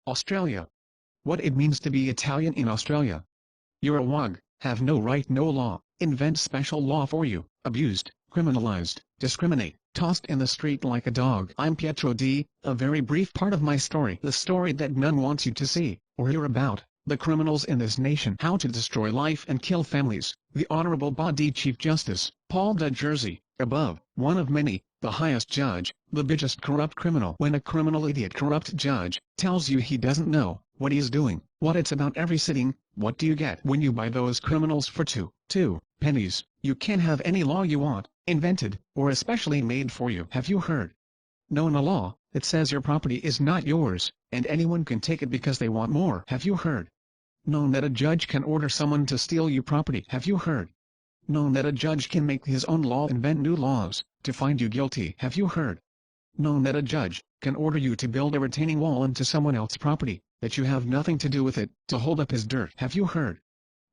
Australia. What it means to be Italian in Australia. You're a WOG, have no right no law, invent special law for you, abused, criminalized, discriminate, tossed in the street like a dog. I'm Pietro D., a very brief part of my story. The story that none wants you to see, or hear about, the criminals in this nation. How to destroy life and kill families. The Honorable Body Chief Justice, Paul de Jersey, above, one of many, the highest judge, the biggest corrupt criminal. When a criminal idiot corrupt judge tells you he doesn't know what he's doing, what it's about every sitting, what do you get when you buy those criminals for two pennies? You can have any law you want, invented, or especially made for you. Have you heard? Known a law that says your property is not yours, and anyone can take it because they want more. Have you heard? Known that a judge can order someone to steal your property. Have you heard? Known that a judge can make his own law, invent new laws, to find you guilty. Have you heard? Known that a judge can order you to build a retaining wall into someone else's property, that you have nothing to do with it, to hold up his dirt. Have you heard?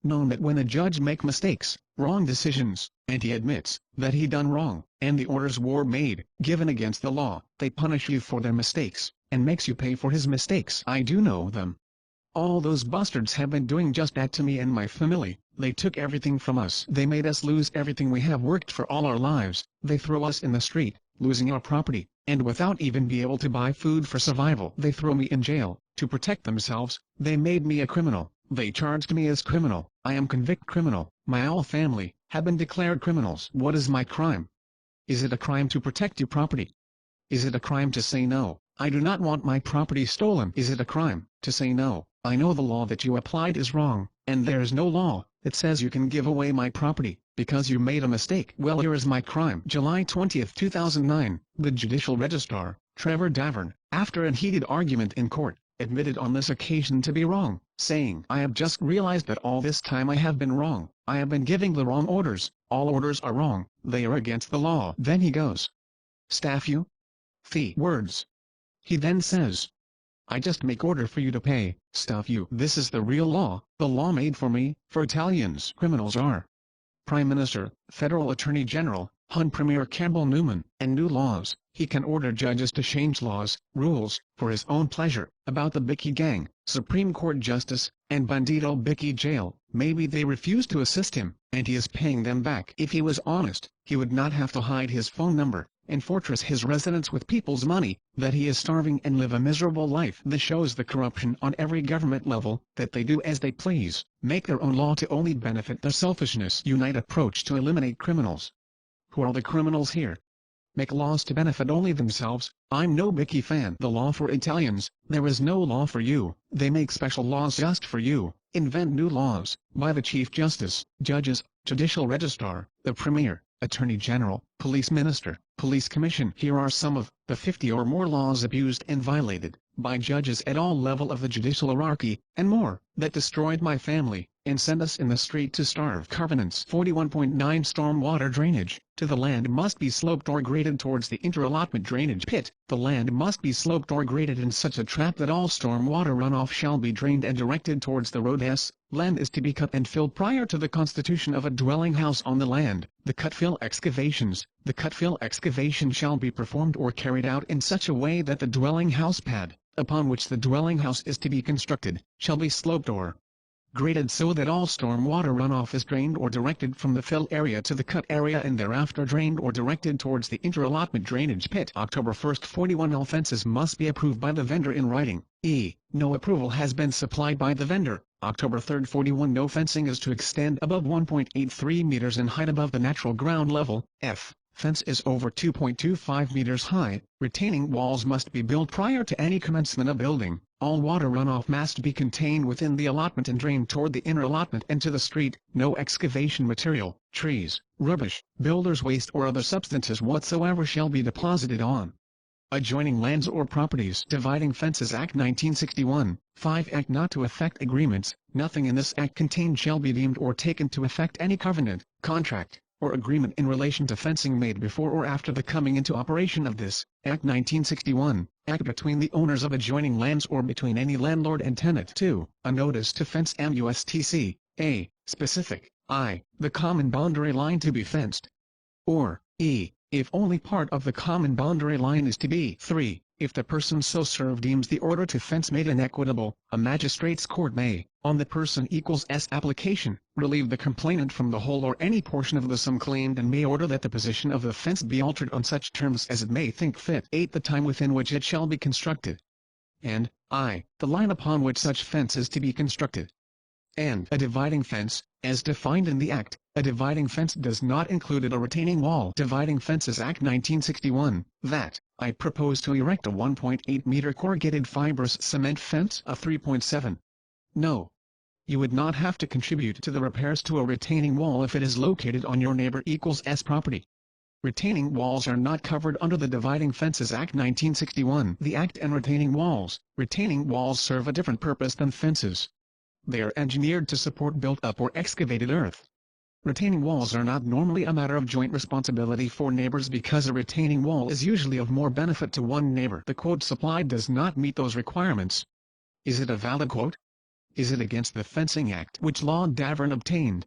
Known that when a judge make mistakes, wrong decisions, and he admits that he done wrong, and the orders were made, given against the law, they punish you for their mistakes, and makes you pay for his mistakes. I do know them. All those bastards have been doing just that to me and my family. They took everything from us. They made us lose everything we have worked for all our lives. They throw us in the street, losing our property, and without even be able to buy food for survival. They throw me in jail, to protect themselves. They made me a criminal. They charged me as criminal. I am convicted criminal. My whole family have been declared criminals. What is my crime? Is it a crime to protect your property? Is it a crime to say no, I do not want my property stolen? Is it a crime to say no, I know the law that you applied is wrong, and there is no law that says you can give away my property because you made a mistake? Well, here is my crime. July 20, 2009, the Judicial Registrar, Trevor Davern, after a heated argument in court, admitted on this occasion to be wrong, saying, I have just realized that all this time I have been wrong. I have been giving the wrong orders. All orders are wrong. They are against the law. Then he goes, staff you? Fee words. He then says, I just make order for you to pay, stuff you. This is the real law, the law made for me, for Italians. Criminals are Prime Minister, Federal Attorney General, Hun Premier Campbell Newman, and new laws. He can order judges to change laws, rules, for his own pleasure. About the Bicky Gang, Supreme Court Justice, and Bandito Bicky Jail, maybe they refuse to assist him, and he is paying them back. If he was honest, he would not have to hide his phone number, and fortress his residence with people's money, that he is starving and live a miserable life. This shows the corruption on every government level, that they do as they please, make their own law to only benefit their selfishness. Unite approach to eliminate criminals. Who are the criminals here? Make laws to benefit only themselves. I'm no Bicky fan. The law for Italians, there is no law for you. They make special laws just for you, invent new laws, by the Chief Justice, judges, Judicial Registrar, the Premier, Attorney General, Police Minister, Police Commission. Here are some of the 50 or more laws abused and violated by judges at all level of the judicial hierarchy, and more, that destroyed my family, and sent us in the street to starve. Covenants 41.9 Stormwater drainage to the land must be sloped or graded towards the inter-allotment drainage pit. The land must be sloped or graded in such a trap that all stormwater runoff shall be drained and directed towards the road. Land is to be cut and filled prior to the constitution of a dwelling house on the land. The cut-fill excavations. The cut-fill excavation shall be performed or carried out in such a way that the dwelling house pad, upon which the dwelling house is to be constructed, shall be sloped or graded so that all stormwater runoff is drained or directed from the fill area to the cut area and thereafter drained or directed towards the inter-allotment drainage pit. October 1, 41 All fences must be approved by the vendor in writing. No approval has been supplied by the vendor. October 3, 41 No fencing is to extend above 1.83 meters in height above the natural ground level. Fence is over 2.25 meters high. Retaining walls must be built prior to any commencement of building. All water runoff must be contained within the allotment and drained toward the inner allotment and to the street. No excavation material, trees, rubbish, builder's waste or other substances whatsoever shall be deposited on adjoining lands or properties. Dividing Fences Act 1961, 5 Act not to affect agreements. Nothing in this act contained shall be deemed or taken to affect any covenant, contract, or agreement in relation to fencing made before or after the coming into operation of this Act 1961, Act between the owners of adjoining lands or between any landlord and tenant. 2. A notice to fence MUSTC, A. Specific, I. The common boundary line to be fenced. Or, E. If only part of the common boundary line is to be. 3. If the person so served deems the order to fence made inequitable, a magistrate's court may, on the person equals S application, relieve the complainant from the whole or any portion of the sum claimed and may order that the position of the fence be altered on such terms as it may think fit. 8. The time within which it shall be constructed. And, I, the line upon which such fence is to be constructed. And a dividing fence, as defined in the Act. A dividing fence does not include a retaining wall. Dividing Fences Act 1961, that, I propose to erect a 1.8-meter corrugated fibrous cement fence of 3.7. No. You would not have to contribute to the repairs to a retaining wall if it is located on your neighbor equals S property. Retaining walls are not covered under the Dividing Fences Act 1961. The Act and retaining walls serve a different purpose than fences. They are engineered to support built-up or excavated earth. Retaining walls are not normally a matter of joint responsibility for neighbors because a retaining wall is usually of more benefit to one neighbor. The quote supplied does not meet those requirements. Is it a valid quote? Is it against the Fencing Act which Lord Davern obtained?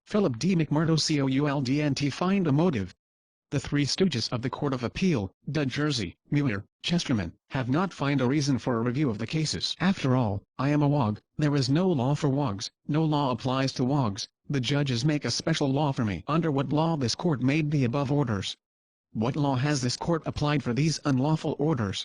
Philip D. McMurdo COULDNT find a motive. The Three Stooges of the Court of Appeal, Jersey, Muir, Chesterman, have not find a reason for a review of the cases. After all, I am a WOG, there is no law for WOGs, no law applies to WOGs, the judges make a special law for me. Under what law this court made the above orders? What law has this court applied for these unlawful orders?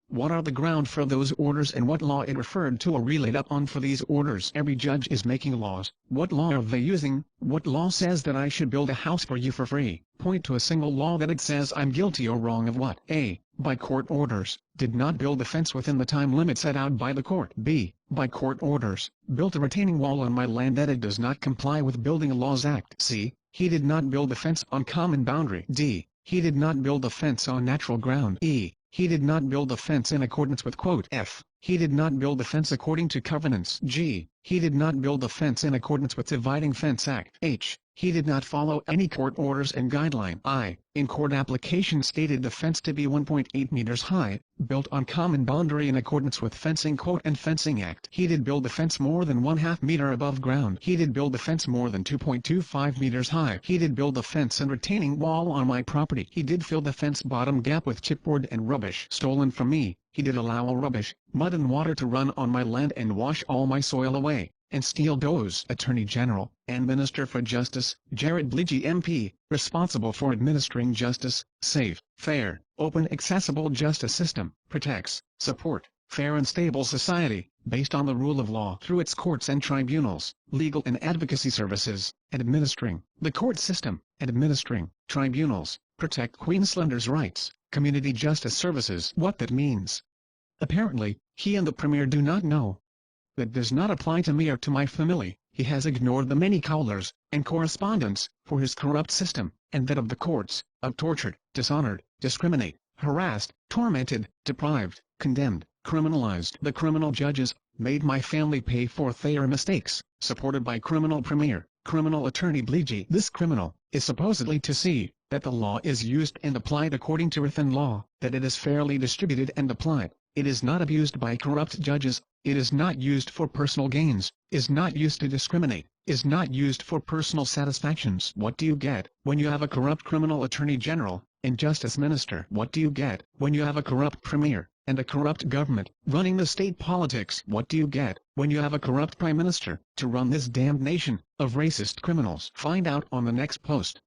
What are the ground for those orders and what law it referred to or relied upon for these orders? Every judge is making laws. What law are they using? What law says that I should build a house for you for free? Point to a single law that it says I'm guilty or wrong of what? A. By court orders, did not build the fence within the time limit set out by the court. B. By court orders, built a retaining wall on my land that it does not comply with Building Laws Act. C. He did not build the fence on common boundary. D. He did not build the fence on natural ground. E. He did not build the fence in accordance with quote F. He did not build the fence according to covenants. G. He did not build the fence in accordance with Dividing Fence Act. H. He did not follow any court orders and guideline. I. In court application stated the fence to be 1.8 meters high, built on common boundary in accordance with Fencing Code and Fencing Act. He did build the fence more than 1/2 meter above ground. He did build the fence more than 2.25 meters high. He did build the fence and retaining wall on my property. He did fill the fence bottom gap with chipboard and rubbish stolen from me. He did allow all rubbish, mud and water to run on my land and wash all my soil away, and steal those. Attorney General and Minister for Justice, Jared Bleege MP, responsible for administering justice, safe, fair, open accessible justice system, protects, support, fair and stable society, based on the rule of law through its courts and tribunals, legal and advocacy services, and administering the court system, and administering tribunals, protect Queenslanders' rights, community justice services. What that means? Apparently, he and the Premier do not know. That does not apply to me or to my family. He has ignored the many callers and correspondence for his corrupt system, and that of the courts, of tortured, dishonored, discriminate, harassed, tormented, deprived, condemned, criminalized. The criminal judges made my family pay for their mistakes, supported by criminal Premier, criminal attorney Bleege. This criminal is supposedly to see that the law is used and applied according to written law, that it is fairly distributed and applied. It is not abused by corrupt judges, it is not used for personal gains, is not used to discriminate, is not used for personal satisfactions. What do you get when you have a corrupt criminal attorney general and justice minister? What do you get when you have a corrupt premier and a corrupt government running the state politics? What do you get when you have a corrupt prime minister to run this damned nation of racist criminals? Find out on the next post.